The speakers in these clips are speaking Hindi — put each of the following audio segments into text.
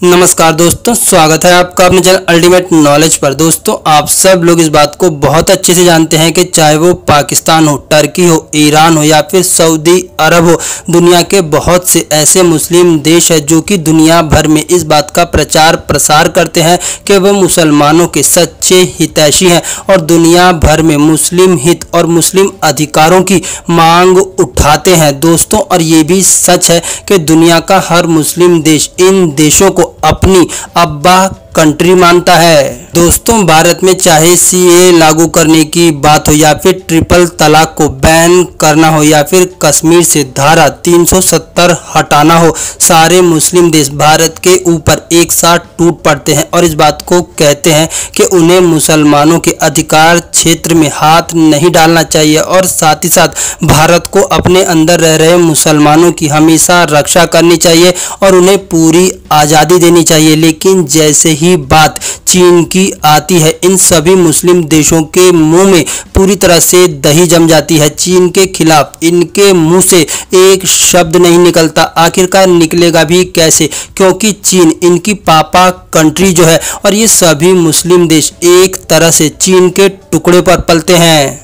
नमस्कार दोस्तों, स्वागत है आपका अपने चैनल अल्टीमेट नॉलेज पर। दोस्तों, आप सब लोग इस बात को बहुत अच्छे से जानते हैं कि चाहे वो पाकिस्तान हो, टर्की हो, ईरान हो या फिर सऊदी अरब हो, दुनिया के बहुत से ऐसे मुस्लिम देश हैं जो कि दुनिया भर में इस बात का प्रचार प्रसार करते हैं कि वह मुसलमानों के सच्चे हितैषी हैं और दुनिया भर में मुस्लिम हित और मुस्लिम अधिकारों की मांग उठाते हैं। दोस्तों, और ये भी सच है कि दुनिया का हर मुस्लिम देश इन देशों को अपनी अब्बा कंट्री मानता है। दोस्तों, भारत में चाहे सीए लागू करने की बात हो या फिर ट्रिपल तलाक को बैन करना हो या फिर कश्मीर से धारा 370 हटाना हो, सारे मुस्लिम देश भारत के ऊपर एक साथ टूट पड़ते हैं और इस बात को कहते हैं कि उन्हें मुसलमानों के अधिकार क्षेत्र में हाथ नहीं डालना चाहिए और साथ ही साथ भारत को अपने अंदर रह रहे मुसलमानों की हमेशा रक्षा करनी चाहिए और उन्हें पूरी आज़ादी देनी चाहिए। लेकिन जैसे ही बात चीन की आती है, इन सभी मुस्लिम देशों के मुंह में पूरी तरह से दही जम जाती है। चीन के खिलाफ इनके मुंह से एक शब्द नहीं निकलता। आखिरकार निकलेगा भी कैसे, क्योंकि चीन इनकी पापा कंट्री जो है और ये सभी मुस्लिम देश एक तरह से चीन के टुकड़े पर पलते हैं।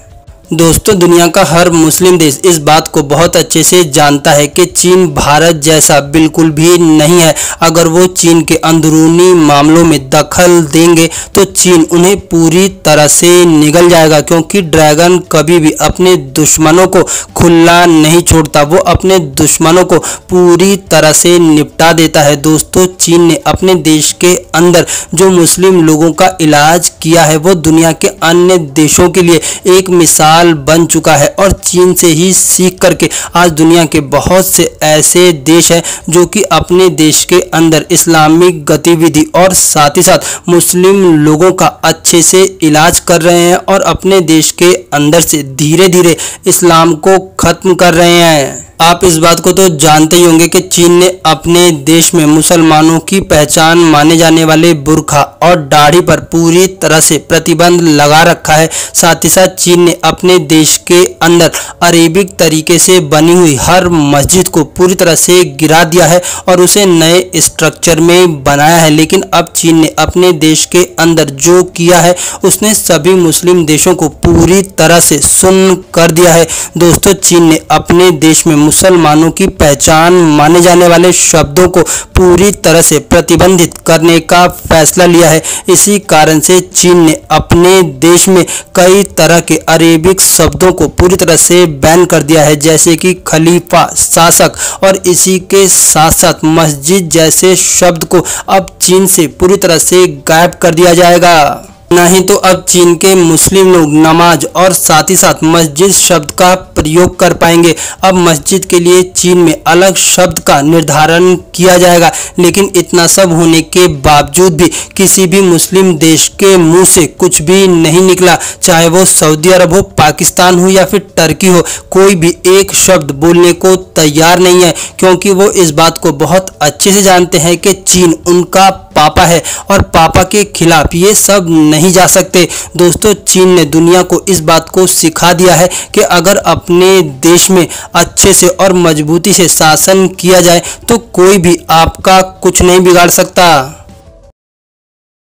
दोस्तों, दुनिया का हर मुस्लिम देश इस बात को बहुत अच्छे से जानता है कि चीन भारत जैसा बिल्कुल भी नहीं है। अगर वो चीन के अंदरूनी मामलों में दखल देंगे तो चीन उन्हें पूरी तरह से निगल जाएगा, क्योंकि ड्रैगन कभी भी अपने दुश्मनों को खुला नहीं छोड़ता, वो अपने दुश्मनों को पूरी तरह से निपटा देता है। दोस्तों, चीन ने अपने देश के अंदर जो मुस्लिम लोगों का इलाज किया है वो दुनिया के अन्य देशों के लिए एक मिसाल बन चुका है और चीन से ही सीख करके आज दुनिया के बहुत से ऐसे देश हैं जो कि अपने देश के अंदर इस्लामिक गतिविधि और साथ ही साथ मुस्लिम लोगों का अच्छे से इलाज कर रहे हैं और अपने देश के अंदर से धीरे धीरे इस्लाम को खत्म कर रहे हैं। आप इस बात को तो जानते ही होंगे कि चीन ने अपने देश में मुसलमानों की पहचान माने जाने वाले बुर्का और दाढ़ी पर पूरी तरह से प्रतिबंध लगा रखा है। साथ ही साथ चीन ने अपने देश के अंदर अरेबिक तरीके से बनी हुई हर मस्जिद को पूरी तरह से गिरा दिया है और उसे नए स्ट्रक्चर में बनाया है। लेकिन अब चीन ने अपने देश के अंदर जो किया है उसने सभी मुस्लिम देशों को पूरी तरह से सुन्न कर दिया है। दोस्तों, चीन ने अपने देश में मुसलमानों की पहचान माने जाने वाले शब्दों को पूरी तरह से प्रतिबंधित करने का फैसला लिया है। इसी कारण से चीन ने अपने देश में कई तरह के अरेबिक शब्दों को पूरी तरह से बैन कर दिया है, जैसे कि खलीफा, शासक और इसी के साथ साथ मस्जिद जैसे शब्द को अब चीन से पूरी तरह से गायब कर दिया जाएगा। नहीं तो अब चीन के मुस्लिम लोग नमाज और साथ ही साथ मस्जिद शब्द का प्रयोग कर पाएंगे। अब मस्जिद के लिए चीन में अलग शब्द का निर्धारण किया जाएगा। लेकिन इतना सब होने के बावजूद भी किसी भी मुस्लिम देश के मुंह से कुछ भी नहीं निकला, चाहे वो सऊदी अरब हो, पाकिस्तान हो या फिर टर्की हो, कोई भी एक शब्द बोलने को तैयार नहीं है, क्योंकि वो इस बात को बहुत अच्छे से जानते हैं कि चीन उनका पापा है और पापा के खिलाफ ये सब नहीं जा सकते। दोस्तों, चीन ने दुनिया को इस बात को सिखा दिया है कि अगर अपने देश में अच्छे से और मजबूती से शासन किया जाए तो कोई भी आपका कुछ नहीं बिगाड़ सकता।